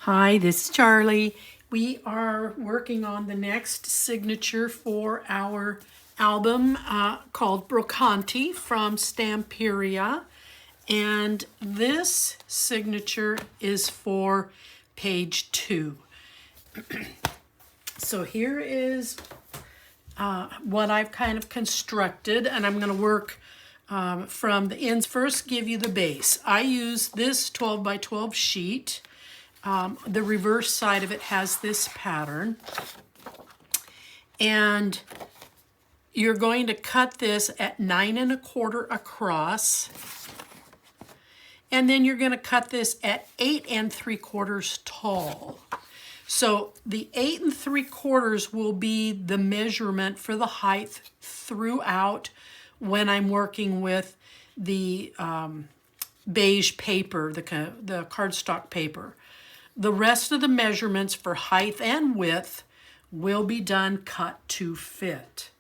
Hi, this is Charlie. We are working on the next signature for our album called Brocante from Stamperia. And this signature is for page 2. So here is what I've kind of constructed, and I'm going to work from the ends. First, give you the base. I use this 12 by 12 sheet. The reverse side of it has this pattern. And you're going to cut this at 9 1/4 across. And then you're going to cut this at 8 3/4 tall. So the 8 3/4 will be the measurement for the height throughout when I'm working with the beige paper, the cardstock paper. The rest of the measurements for height and width will be done cut to fit.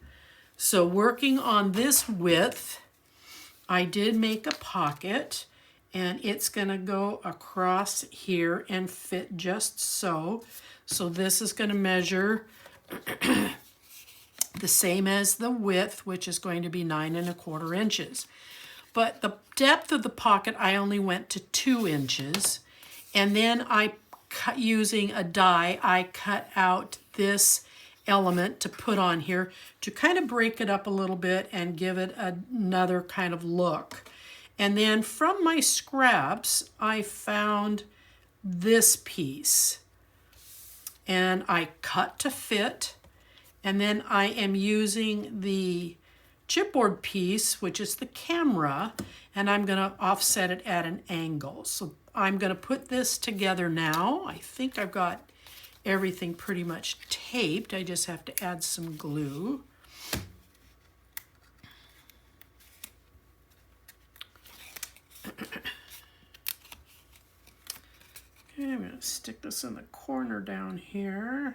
So working on this width, I did make a pocket, and it's going to go across here and fit just so. So this is going to measure the same as the width, which is going to be 9 1/4 inches. But the depth of the pocket, I only went to 2 inches. And then I cut, using a die, I cut out this element to put on here to kind of break it up a little bit and give it another kind of look. And then from my scraps, I found this piece. And I cut to fit. And then I am using the chipboard piece, which is the camera, and I'm going to offset it at an angle. So I'm going to put this together now. I think I've got everything pretty much taped. I just have to add some glue. Okay, I'm going to stick this in the corner down here.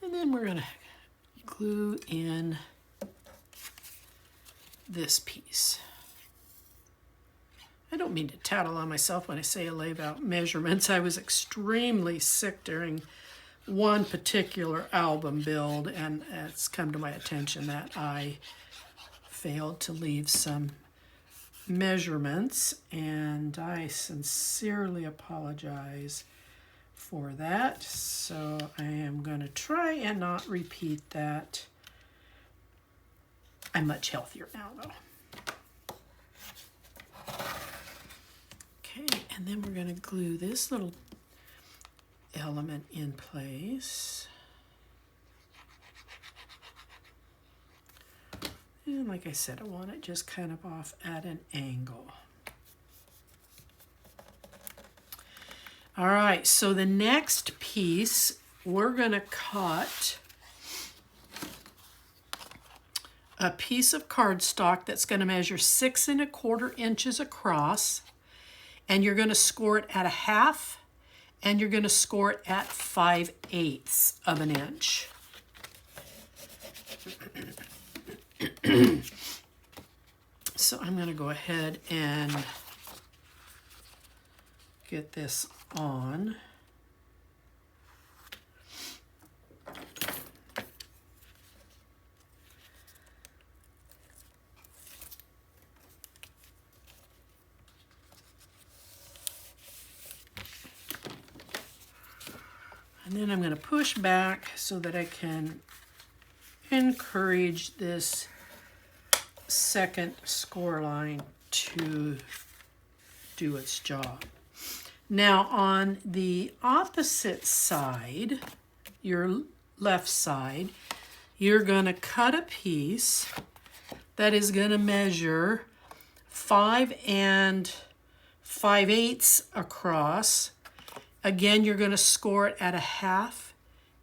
And then we're going to glue in this piece. I don't mean to tattle on myself when I say I laid out measurements. I was extremely sick during one particular album build, and it's come to my attention that I failed to leave some measurements, and I sincerely apologize for that. So I am going to try and not repeat that. I'm much healthier now, though. Okay, and then we're going to glue this little element in place. And like I said, I want it just kind of off at an angle. All right, so the next piece, we're going to cut a piece of cardstock that's going to measure 6 1/4 inches across, and you're going to score it at 1/2, and you're going to score it at 5/8 of an inch. So I'm going to go ahead and get this on. And then I'm going to push back so that I can encourage this second score line to do its job. Now on the opposite side, your left side, you're going to cut a piece that is going to measure 5 5/8 across. Again, you're going to score it at 1/2,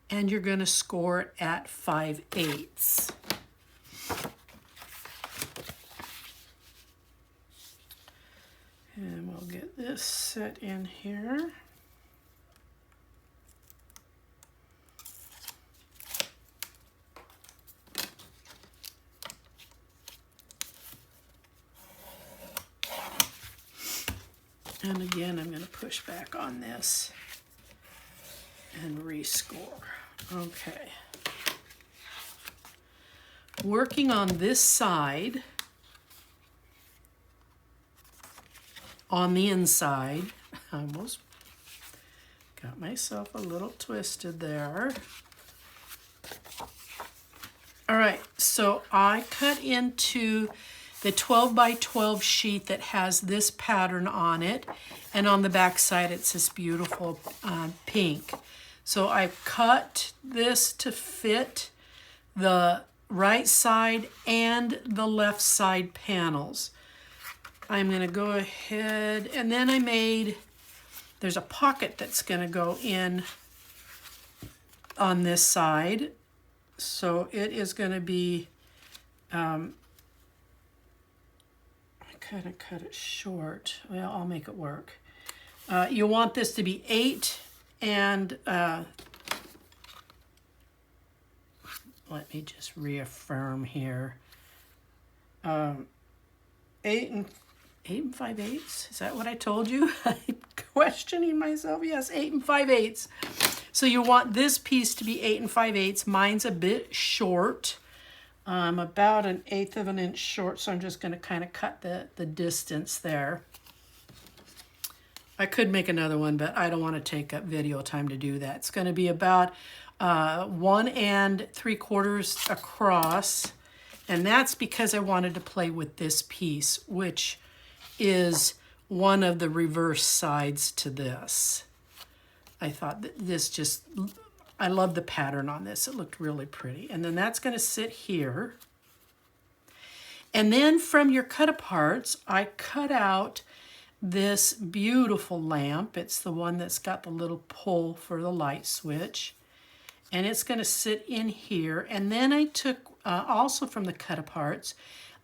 and you're going to score it at 5/8. And we'll get this set in here. And again, I'm going to push back on this and rescore. Okay. Working on this side, on the inside, I almost got myself a little twisted there. All right, so I cut into the 12 by 12 sheet that has this pattern on it, and on the back side it's this beautiful pink. So I cut this to fit the right side and the left side panels. I'm going to go ahead, and then I made, there's a pocket that's going to go in on this side. So it is going to be, I kind of cut it short. Well, I'll make it work. You want this to be 8 and, let me just reaffirm here. 8 and 5/8. Is that what I told you? I'm questioning myself. Yes, 8 and 5/8. So you want this piece to be 8 and 5/8. Mine's a bit short. I'm about 1/8 of an inch short, so I'm just going to kind of cut the distance there. I could make another one, but I don't want to take up video time to do that. It's going to be about 1 3/4 across, and that's because I wanted to play with this piece, which is one of the reverse sides to this. I thought that this just, I love the pattern on this. It looked really pretty. And then that's going to sit here. And then from your cut-aparts, I cut out this beautiful lamp. It's the one that's got the little pull for the light switch. And it's going to sit in here. And then I took, also from the cut-aparts,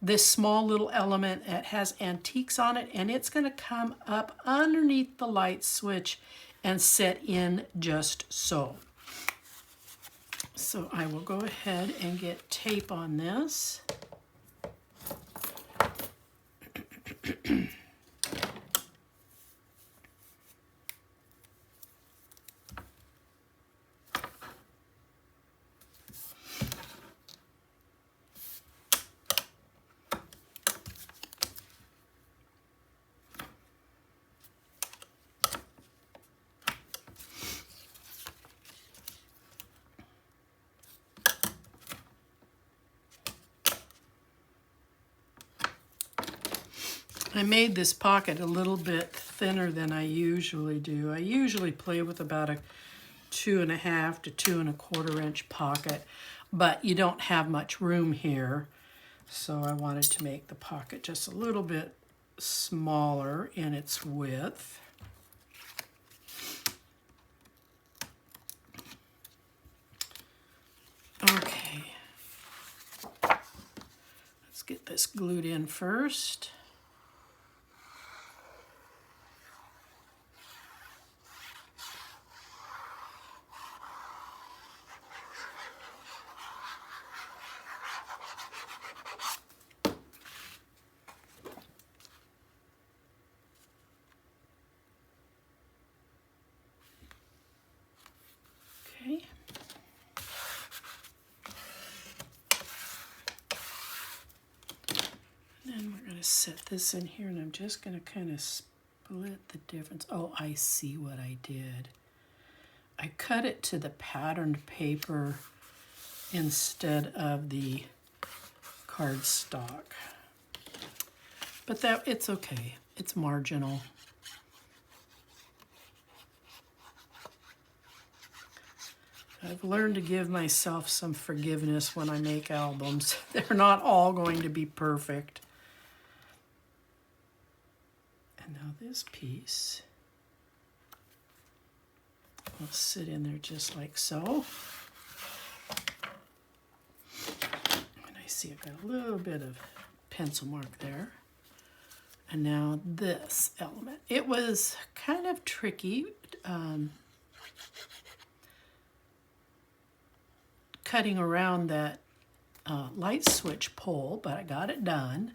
this small little element that has antiques on it, and it's going to come up underneath the light switch and set in just so. So I will go ahead and get tape on this. I made this pocket a little bit thinner than I usually do. I usually play with about a 2.5 to 2.25 inch pocket, but you don't have much room here. So I wanted to make the pocket just a little bit smaller in its width. Okay, let's get this glued in first. Okay. Then we're going to set this in here, and I'm just going to kind of split the difference. Oh, I see what I did. I cut it to the patterned paper instead of the cardstock. But that, it's okay. It's marginal. I've learned to give myself some forgiveness when I make albums. They're not all going to be perfect. And now this piece will sit in there just like so. And I see I've got a little bit of pencil mark there. And now this element. It was kind of tricky. Cutting around that light switch pole, but I got it done.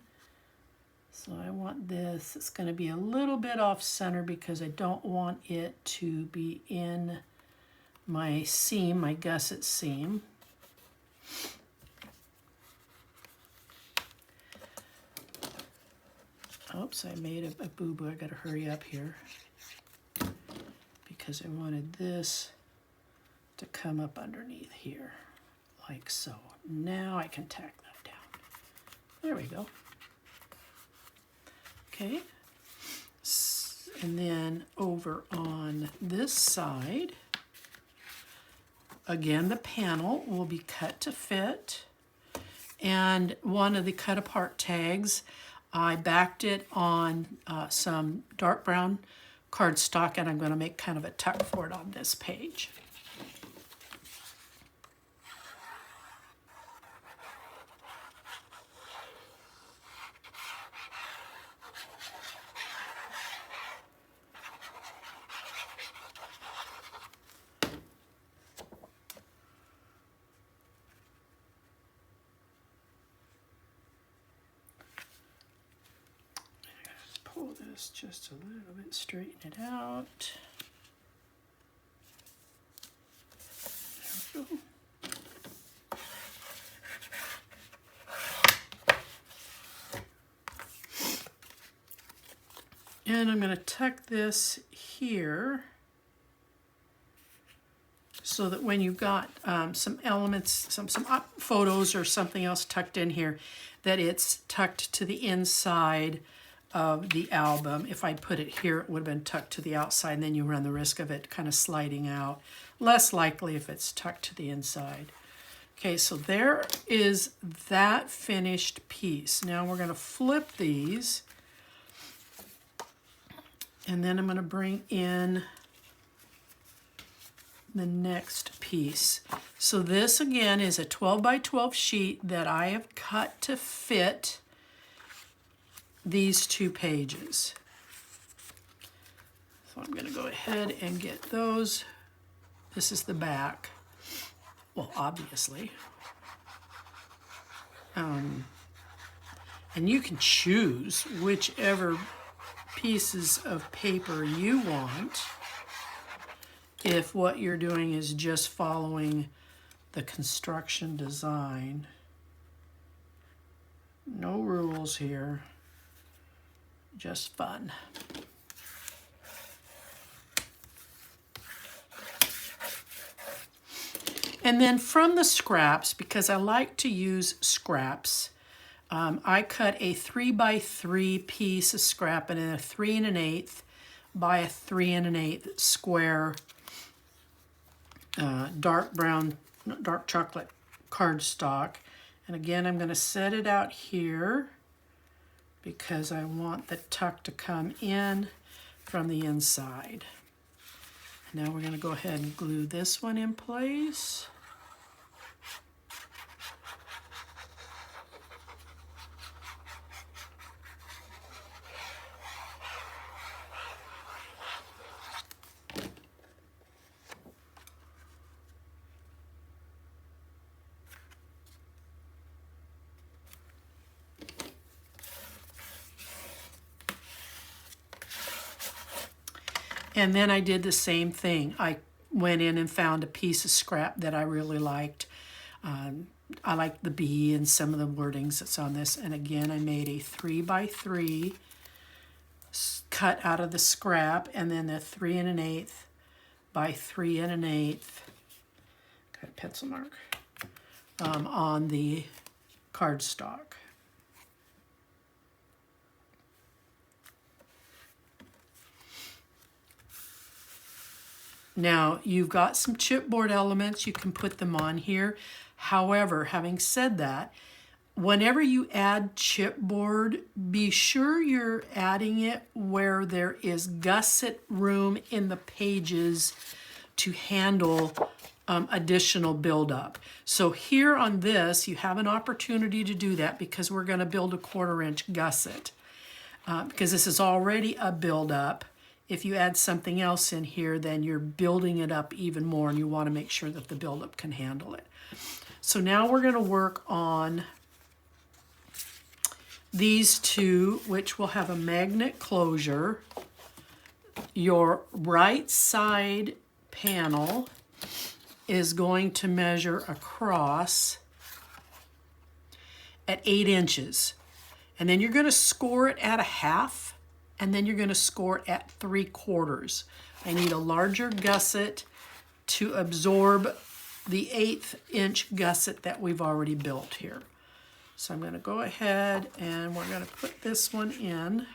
So I want this, it's going to be a little bit off center because I don't want it to be in my seam, my gusset seam. Oops, I made a boo-boo. I got to hurry up here because I wanted this to come up underneath here, like so. Now I can tack that down. There we go. Okay. And then over on this side, again, the panel will be cut to fit. And one of the cut apart tags, I backed it on some dark brown cardstock, and I'm going to make kind of a tuck for it on this page. Pull this just a little bit, straighten it out. There we go. And I'm going to tuck this here so that when you've got some elements, some photos or something else tucked in here, that it's tucked to the inside of the album. If I put it here, it would have been tucked to the outside, and then you run the risk of it kind of sliding out. Less likely if it's tucked to the inside. Okay, so there is that finished piece. Now we're going to flip these, and then I'm going to bring in the next piece. So this again is a 12 by 12 sheet that I have cut to fit these two pages. So I'm going to go ahead and get those. This is the back. Well, obviously. And you can choose whichever pieces of paper you want if what you're doing is just following the construction design. No rules here. Just fun. And then from the scraps, because I like to use scraps, I cut a 3 by 3 piece of scrap and a 3 1/8 by a 3 1/8 square dark brown, dark chocolate cardstock. And again, I'm going to set it out here because I want the tuck to come in from the inside. Now we're going to go ahead and glue this one in place. And then I did the same thing. I went in and found a piece of scrap that I really liked. I liked the bee and some of the wordings that's on this. And again, I made a 3 by 3 cut out of the scrap, and then a 3 1/8 by 3 1/8, got a pencil mark, on the cardstock. Now, you've got some chipboard elements, you can put them on here. However, having said that, whenever you add chipboard, be sure you're adding it where there is gusset room in the pages to handle additional buildup. So here on this, you have an opportunity to do that because we're going to build a 1/4 inch gusset. Because this is already a buildup. If you add something else in here, then you're building it up even more, and you want to make sure that the buildup can handle it. So now we're going to work on these two, which will have a magnet closure, your right side panel is going to measure across at 8 inches. And then you're going to score it at 1/2, and then you're going to score it at 3/4. I need a larger gusset to absorb the 1/8 inch gusset that we've already built here. So I'm going to go ahead and we're going to put this one in.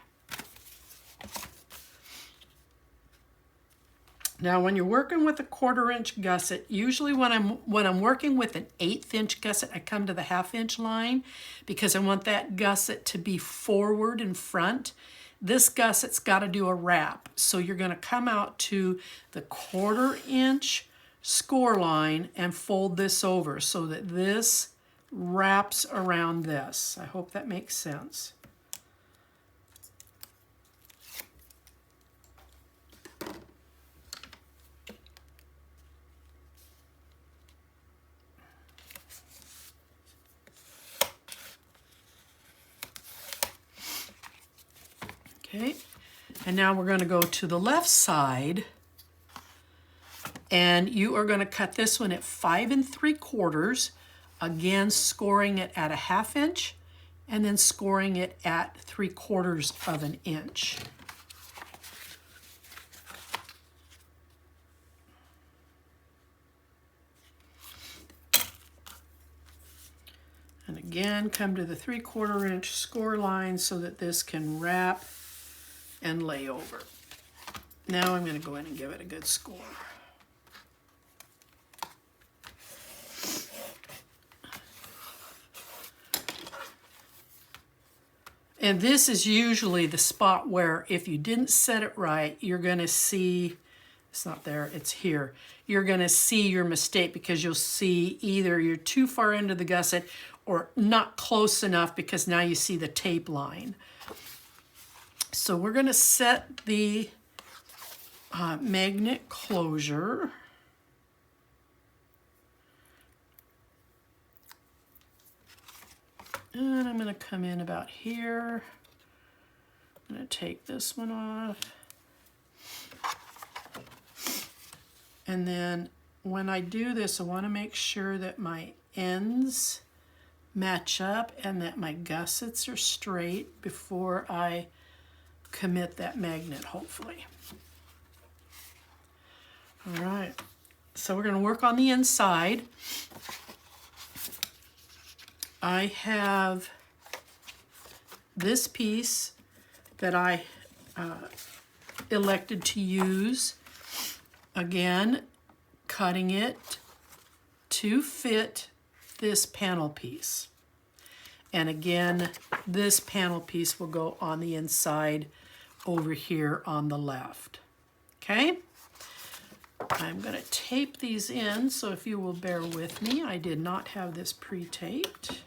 Now, when you're working with a 1/4 inch gusset, usually when I'm working with an 1/8 inch gusset, I come to the 1/2 inch line because I want that gusset to be forward and front. This gusset's got to do a wrap. So you're going to come out to the 1/4 inch score line and fold this over so that this wraps around this. I hope that makes sense. Okay, and now we're going to go to the left side, and you are going to cut this one at 5 3/4, again scoring it at a 1/2 inch, and then scoring it at 3/4 of an inch. And again, come to the 3/4 inch score line so that this can wrap and lay over. Now I'm going to go in and give it a good score. And this is usually the spot where if you didn't set it right, you're going to see, it's not there, it's here. You're going to see your mistake because you'll see either you're too far into the gusset or not close enough because now you see the tape line. So we're going to set the magnet closure. And I'm going to come in about here. I'm going to take this one off. And then when I do this, I want to make sure that my ends match up and that my gussets are straight before I commit that magnet, hopefully. All right, so we're going to work on the inside. I have this piece that I elected to use, again, cutting it to fit this panel piece. And again, this panel piece will go on the inside over here on the left. Okay? I'm going to tape these in, so if you will bear with me, I did not have this pre-taped.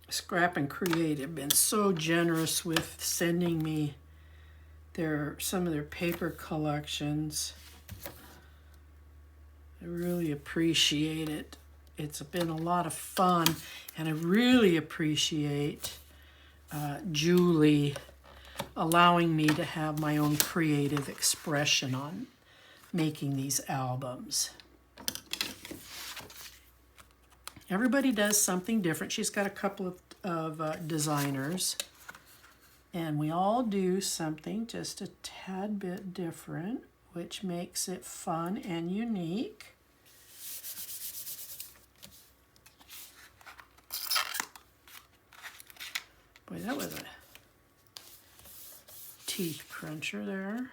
Scrap and Create have been so generous with sending me some of their paper collections. I really appreciate it. It's been a lot of fun, and I really appreciate Julie allowing me to have my own creative expression on making these albums. Everybody does something different. She's got a couple of designers, and we all do something just a tad bit different, which makes it fun and unique. Boy, that was a teeth cruncher there.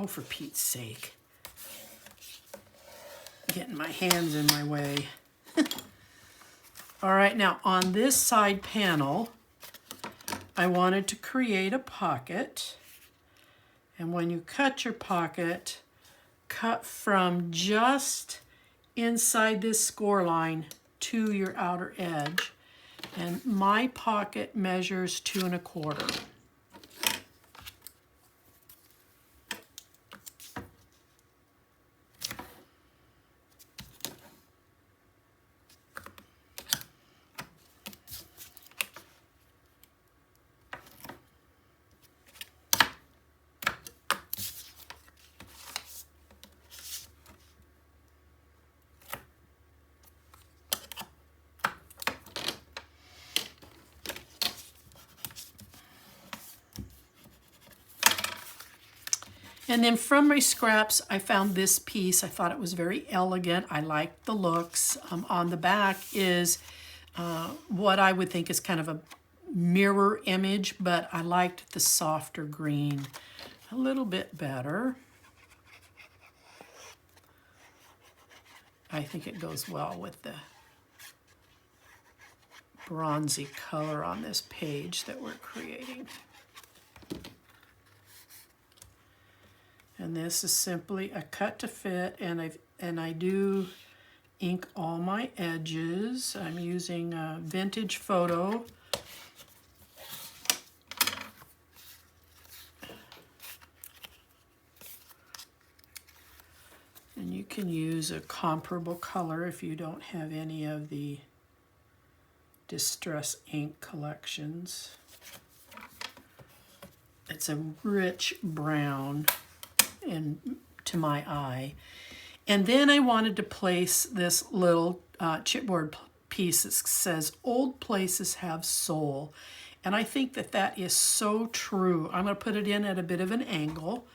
Oh, for Pete's sake. Getting my hands in my way. All right, now on this side panel, I wanted to create a pocket. And when you cut your pocket, cut from just inside this score line to your outer edge. And my pocket measures 2 1/4. And then from my scraps, I found this piece. I thought it was very elegant. I liked the looks. On the back is what I would think is kind of a mirror image, but I liked the softer green a little bit better. I think it goes well with the bronzy color on this page that we're creating. And this is simply a cut to fit, and I do ink all my edges. I'm using a vintage photo. And you can use a comparable color if you don't have any of the Distress ink collections. It's a rich brown to my eye. And then I wanted to place this little chipboard piece that says, "Old places have soul." And I think that that is so true. I'm going to put it in at a bit of an angle.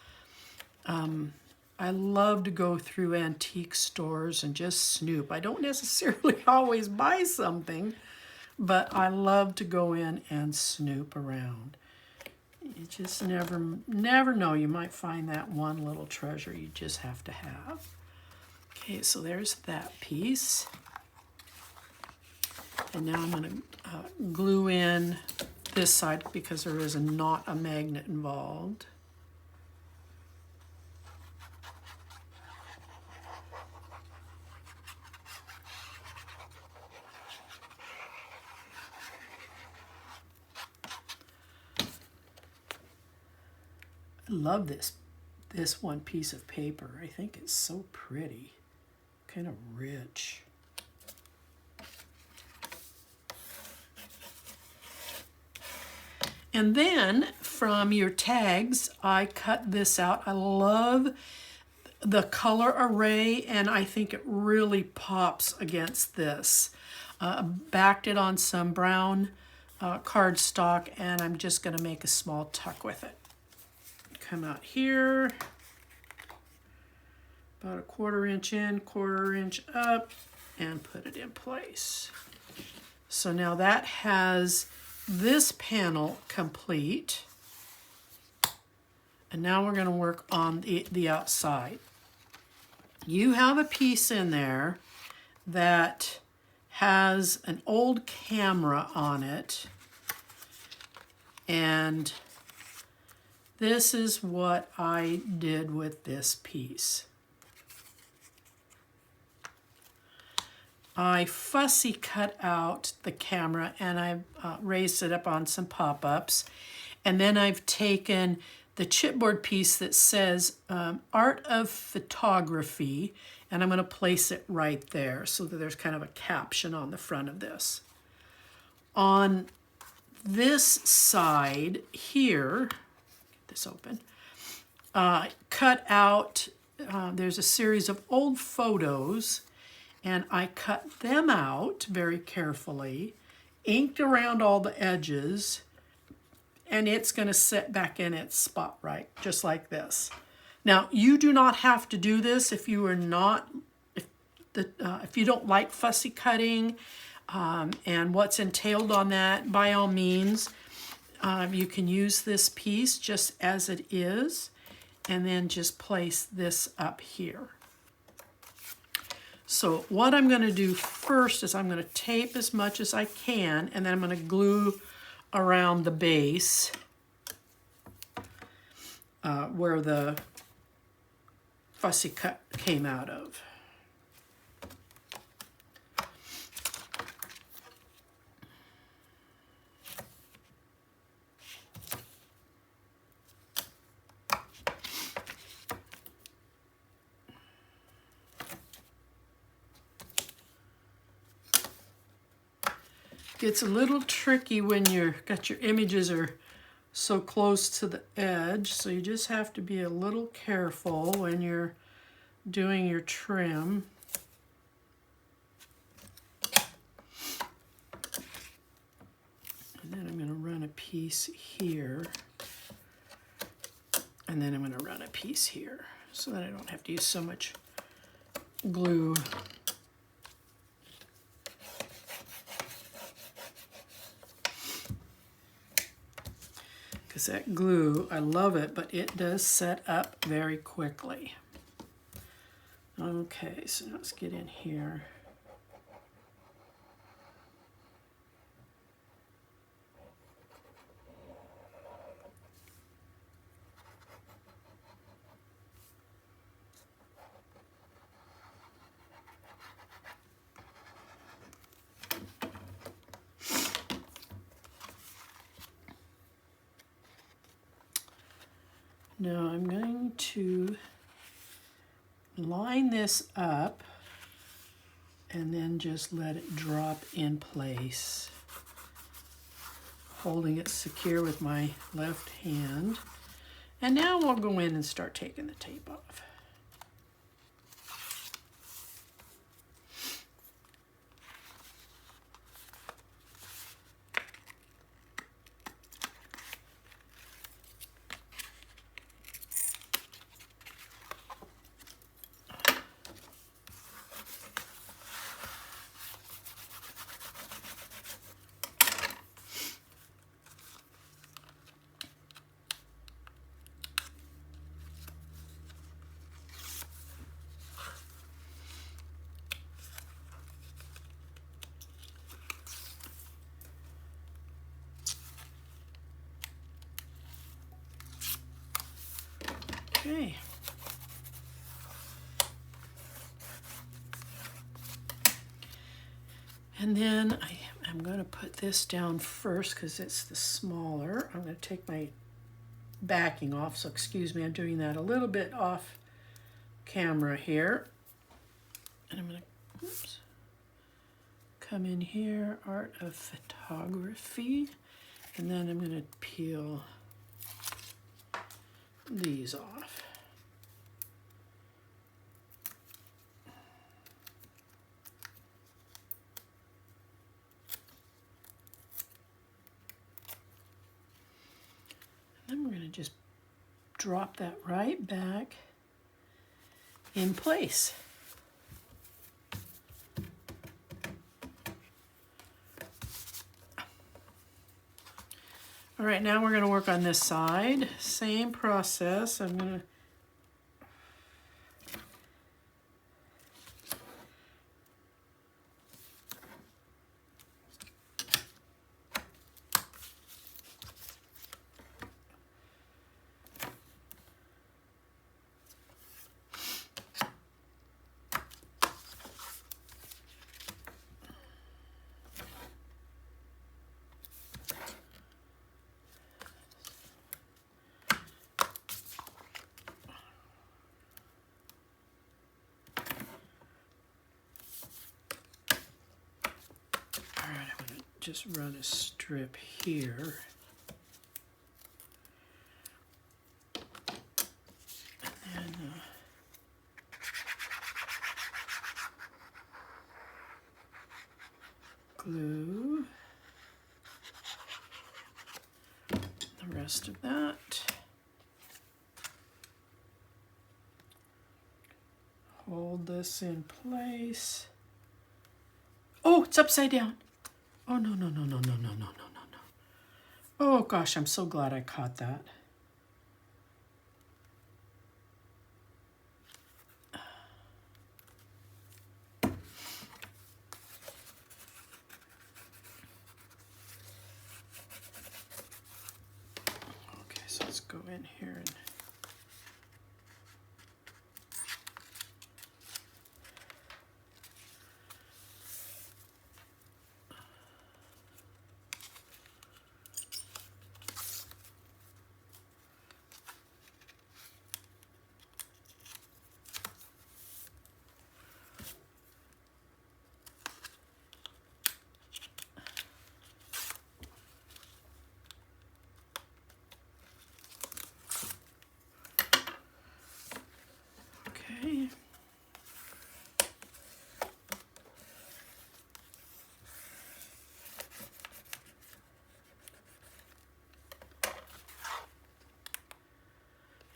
I love to go through antique stores and just snoop. I don't necessarily always buy something, but I love to go in and snoop around. You just never know. You might find that one little treasure you just have to have. Okay, so there's that piece. And now I'm going to glue in this side because there is not a magnet involved. I love this one piece of paper. I think it's so pretty, kind of rich. And then from your tags, I cut this out. I love the color array, and I think it really pops against this. Backed it on some brown cardstock, and I'm just going to make a small tuck with it. Come out here, about a 1/4 inch in, 1/4 inch up, and put it in place. So now that has this panel complete. And now we're going to work on the outside. You have a piece in there that has an old camera on it, and this is what I did with this piece. I fussy cut out the camera and I raised it up on some pop-ups. And then I've taken the chipboard piece that says Art of Photography, and I'm going to place it right there so that there's kind of a caption on the front of this. On this side here, get this open, cut out, there's a series of old photos, and I cut them out very carefully, inked around all the edges, and it's going to sit back in its spot right, just like this. Now, you do not have to do this if you are not, if you don't like fussy cutting and what's entailed on that. By all means, you can use this piece just as it is, and then just place this up here. So what I'm going to do first is I'm going to tape as much as I can, and then I'm going to glue around the base where the fussy cut came out of. Gets a little tricky when your images are so close to the edge, so you just have to be a little careful when you're doing your trim. And then I'm going to run a piece here, and then I'm going to run a piece here so that I don't have to use so much glue. Because that glue, I love it, but it does set up very quickly. Okay, so let's get in here. Now I'm going to line this up and then just let it drop in place, holding it secure with my left hand. And now we'll go in and start taking the tape off. Okay. And then I'm going to put this down first because it's the smaller. I'm going to take my backing off, so excuse me, I'm doing that a little bit off camera here. And I'm going to come in here, Art of Photography, and then I'm going to peel these off. And then we're going to just drop that right back in place. All right, now we're going to work on this side. Same process. I'm going to just run a strip here. And glue the rest of that. Hold this in place. Oh, it's upside down. Oh, no, no, no, no, no, no, no, no, no, no. Oh, gosh, I'm so glad I caught that. in here and okay.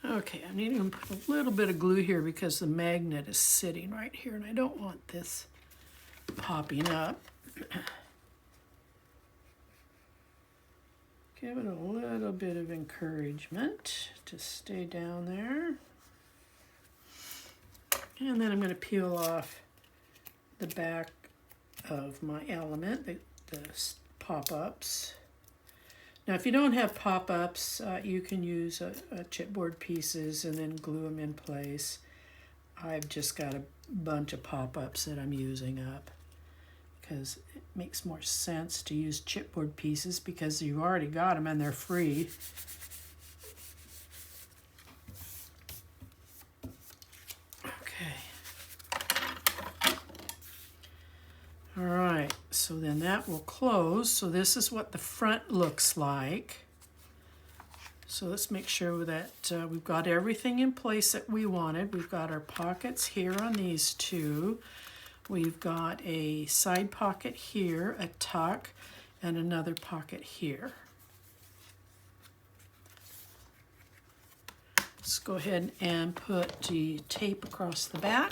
Okay, I need to put a little bit of glue here because the magnet is sitting right here and I don't want this popping up. Give it a little bit of encouragement to stay down there. And then I'm going to peel off the back of my element, the pop-ups. Now, if you don't have pop-ups, you can use chipboard pieces and then glue them in place. I've just got a bunch of pop-ups that I'm using up because it makes more sense to use chipboard pieces because you've already got them and they're free. All right, so then that will close. So this is what the front looks like. So let's make sure that we've got everything in place that we wanted. We've got our pockets here on these two. We've got a side pocket here, a tuck, and another pocket here. Let's go ahead and put the tape across the back,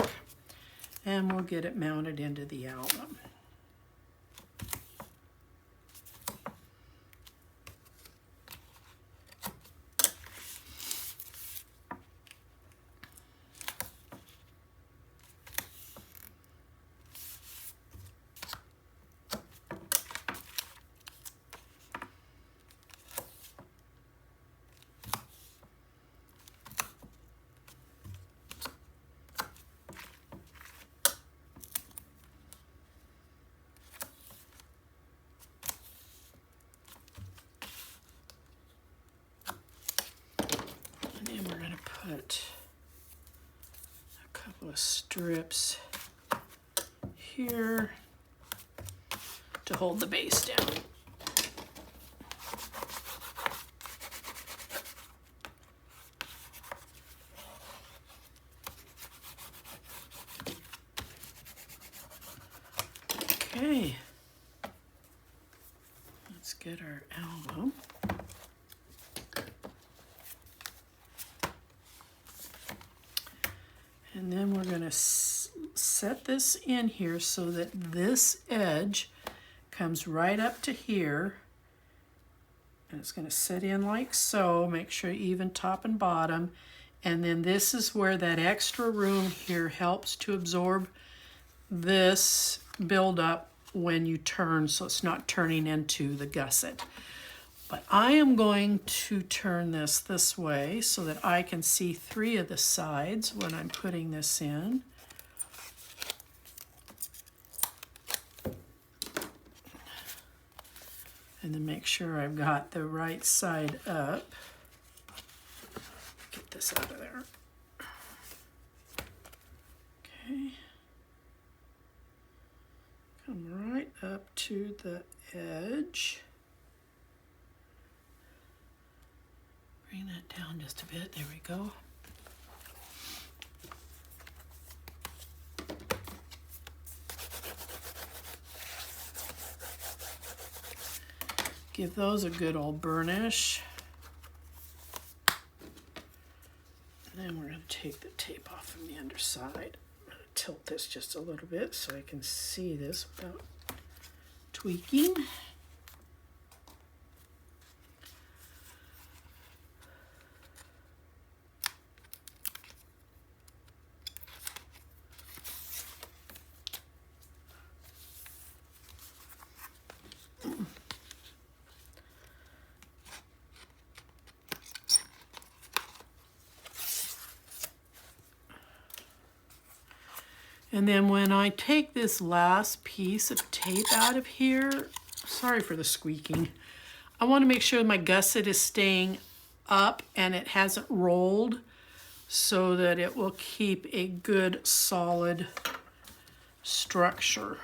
and we'll get it mounted into the album. Put a couple of strips here to hold the base down. Okay, let's get our album. And then we're going to set this in here so that this edge comes right up to here. And it's going to sit in like so. Make sure even top and bottom. And then this is where that extra room here helps to absorb this buildup when you turn, so it's not turning into the gusset. But I am going to turn this way so that I can see 3 of the sides when I'm putting this in. And then make sure I've got the right side up. Get this out of there. Okay. Come right up to the edge. Bring that down just a bit. There we go. Give those a good old burnish. And then we're going to take the tape off from the underside. I'm going to tilt this just a little bit so I can see this without tweaking. And then when I take this last piece of tape out of here, sorry for the squeaking, I want to make sure my gusset is staying up and it hasn't rolled so that it will keep a good solid structure.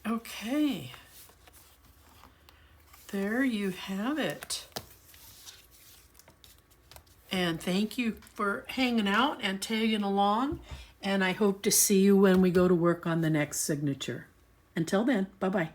Okay, there you have it. And thank you for hanging out and tagging along. And I hope to see you when we go to work on the next signature. Until then, bye-bye.